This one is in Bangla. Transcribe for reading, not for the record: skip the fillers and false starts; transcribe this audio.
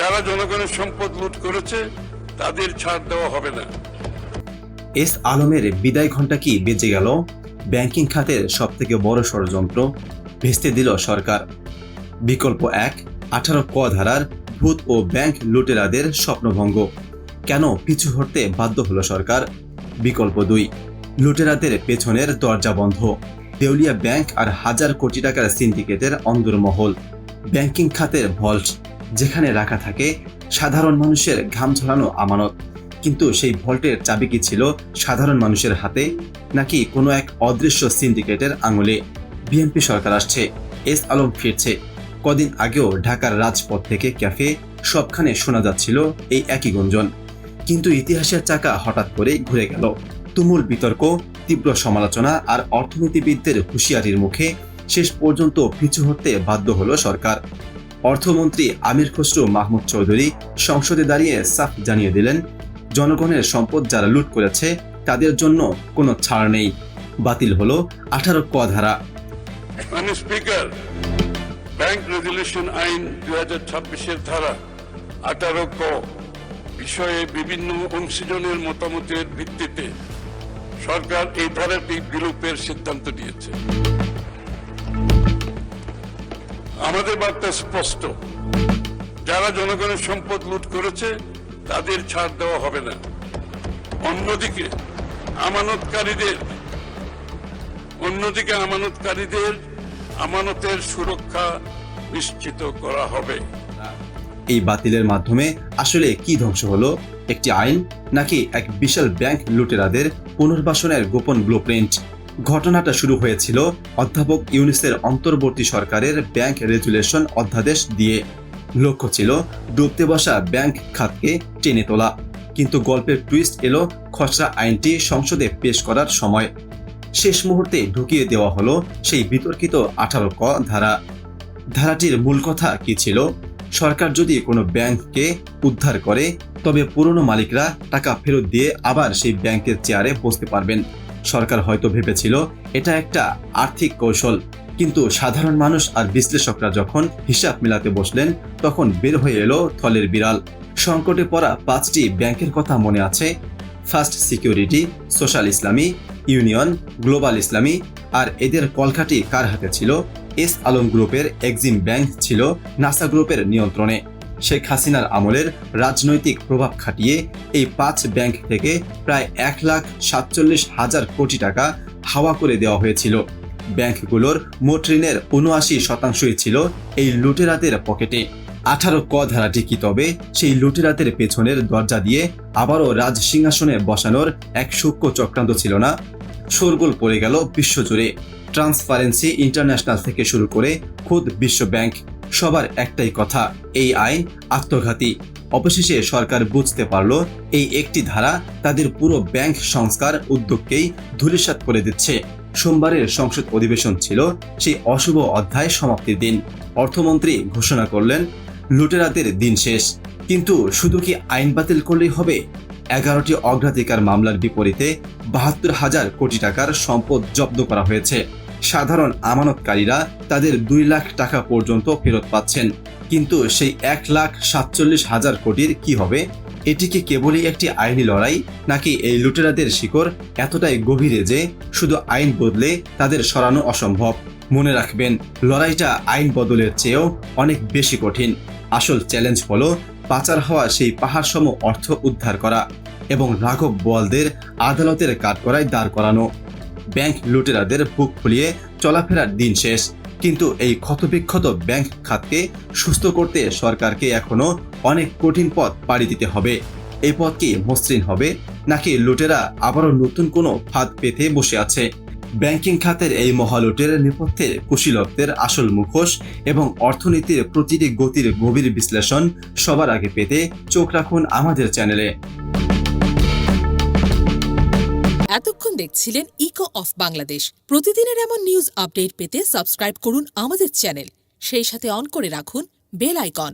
যারা জনগণের সম্পদ লুট করেছে তাদের ছাড় দেওয়া হবে না। এস আলমের বিদায় ঘণ্টা কি বেজে গেল? ব্যাংকিং খাতের সবথেকে বড় ষড়যন্ত্র ভেস্তে দিল সরকার। বিকল্প 1, 18 ক ধারার ভূত ও ব্যাংক লুটেরাদের স্বপ্নভঙ্গ। কেন পিছু হটতে বাধ্য হলো সরকার? বিকল্প 2, লুটেরাদের পেছনের দরজা বন্ধ। দেউলিয়া ব্যাংক আর হাজার কোটি টাকার সিন্ডিকেটের অন্দরমহল। ব্যাংকিং খাতের ভল্ট, যেখানে রাখা থাকে সাধারণ মানুষের ঘাম ঝরানো আমানত। কিন্তু সেই ভল্টের চাবি কি ছিল সাধারণ মানুষের হাতে, নাকি কোনো এক অদৃশ্য সিন্ডিকেটের আঙুলে? বিএনপি সরকার আসছে, এস আলম ফিরছে। কদিন আগেও ঢাকার রাজপথ থেকে ক্যাফে সবখানে শোনা যাচ্ছিল এই একই গুঞ্জন। কিন্তু ইতিহাসের চাকা হঠাৎ করে ঘুরে গেল। তুমুল বিতর্ক, তীব্র সমালোচনা আর অর্থনীতিবিদদের হুঁশিয়ারির মুখে শেষ পর্যন্ত পিছু হটতে বাধ্য হলো সরকার। অর্থমন্ত্রী আমির খসরু মাহমুদ চৌধুরী সংসদে দাঁড়িয়ে সাফ জানিয়ে দিলেন, জনগণের সম্পদ যারা লুট করেছে তাদের জন্য কোনো ছাড় নেই। বাতিল হলো 18 ক ধারা। মাননীয় স্পিকার, ব্যাংক রেগুলেশন আইন 2026-এর ধারা 18 ক বিষয়ে বিভিন্ন অংশীজনের মতামতের ভিত্তিতে সরকার এই ধারাটি বিলোপের সিদ্ধান্ত নিয়েছে। আমাদের বার্তা স্পষ্ট, যারা জনগণের সম্পদ লুট করেছে তাদের ছাড় দেওয়া হবে না। অন্যদিকে আমানতকারীদের আমানতের সুরক্ষা নিশ্চিত করা হবে। এই বাতিলের মাধ্যমে আসলে কি ধ্বংস হলো? একটি আইন, নাকি এক বিশাল ব্যাংক লুটেরাদের পুনর্বাসনের গোপন ব্লুপ্রিন্ট? ঘটনাটা শুরু হয়েছিল অধ্যাপক ইউনূসের অন্তর্বর্তী সরকারের ব্যাংক রেগুলেশন অধ্যাদেশ দিয়ে। লক্ষ্য ছিল ডুবতে বসা ব্যাংক খাতকে টেনে তোলা। কিন্তু গল্পের টুইস্ট এলো খসড়া আইনটি সংসদে পেশ করার সময়। শেষ মুহূর্তে ঢুকিয়ে দেওয়া হলো সেই বিতর্কিত 18 ক ধারা। ধারাটির মূল কথা কি ছিল? সরকার যদি কোনো ব্যাংককে উদ্ধার করে, তবে পুরনো মালিকরা টাকা ফেরত দিয়ে আবার সেই ব্যাংকের চেয়ারে বসতে পারবেন। সরকার হয়তো ভেবেছিল এটা একটা আর্থিক কৌশল, কিন্তু সাধারণ মানুষ আর বিশ্লেষকরা যখন হিসাব মেলাতে বসলেন, তখন বের হয়ে এলো থলের বিড়াল। সংকটে পড়া 5টি ব্যাংকের কথা মনে আছে? ফার্স্ট সিকিউরিটি, সোশ্যাল ইসলামী, ইউনিয়ন, গ্লোবাল ইসলামী। আর এদের কলকাঠি কার হাতে ছিল? এস আলম গ্রুপের এক্সিম ব্যাংক ছিল নাসা গ্রুপের নিয়ন্ত্রণে। শেখ হাসিনার আমলের রাজনৈতিক প্রভাব খাটিয়ে এই 5 ব্যাংক থেকে প্রায় 1,47,000 কোটি টাকা হাওয়া করে দেওয়া হয়েছিল। ব্যাংকগুলোর মোট ঋণের 79% ছিল এই লুটেরাদের পকেটে। 18 ক ধারাটি কি তবে সেই লুটেরাদের পেছনের দরজা দিয়ে আবারও রাজ সিংহাসনে বসানোর এক সূক্ষ্ম চক্রান্ত ছিল না? শোরগোল পড়ে গেল বিশ্বজুড়ে। ট্রান্সপারেন্সি ইন্টারন্যাশনাল থেকে শুরু করে খোদ বিশ্ব ব্যাংক, সবার একটাই কথা, এই আইন আত্মঘাতী। অবশেষে সরকার বুঝতে পারল এই একটি ধারা তাদের পুরো ব্যাংক সংস্কার উদ্যোগকেই ধূলিসাৎ করে দিচ্ছে। সোমবারের সংসদ অধিবেশন ছিল সেই অশুভ অধ্যায় সমাপ্তির দিন। অর্থমন্ত্রী ঘোষণা করলেন, লুটেরাদের দিন শেষ। কিন্তু শুধু কি আইন বাতিল করলেই হবে? 11টি অগ্রাধিকার মামলার বিপরীতে 72,000 কোটি টাকার সম্পদ জব্দ করা হয়েছে। সাধারণ আমানতকারীরা তাদের 2 লাখ টাকা পর্যন্ত ফেরত পাচ্ছেন। কিন্তু সেই 1,47,000 কোটির কি হবে? এটি কি কেবলই একটি আইনি লড়াই, নাকি এই লুটেরাদের শিকড় এতটাই গভীরে যে শুধু আইন বদলে তাদের সরানো অসম্ভব? মনে রাখবেন, লড়াইটা আইন বদলের চেয়েও অনেক বেশি কঠিন। আসল চ্যালেঞ্জ হলো পাচার হওয়া সেই পাহাড়সম অর্থ উদ্ধার করা এবং রাঘব বোয়ালদের আদালতের কাঠগড়ায় দাঁড় করানো। ব্যাংক লুটেরাদের বুক ফুলিয়ে চলাফেরার দিন শেষ, কিন্তু এই ক্ষতবিক্ষত ব্যাংক খাতকে সুস্থ করতে সরকারকে এখনো অনেক কঠিন পথ পাড়ি দিতে হবে। এই পথ কি মসৃণ হবে, নাকি লুটেরা আবারও নতুন কোনো ফাঁদ পেতে বসে আছে? ব্যাংকিং খাতের এই মহালুটের নেপথ্যে কুশীলবদের আসল মুখোশ এবং অর্থনীতির প্রতিটি গতির গভীর বিশ্লেষণ সবার আগে পেতে চোখ রাখুন আমাদের চ্যানেলে। এতক্ষণ দেখছিলেন ইকো অফ বাংলাদেশ। প্রতিদিনের এমন নিউজ আপডেট পেতে সাবস্ক্রাইব করুন আমাদের চ্যানেল, সেই সাথে অন করে রাখুন বেল আইকন।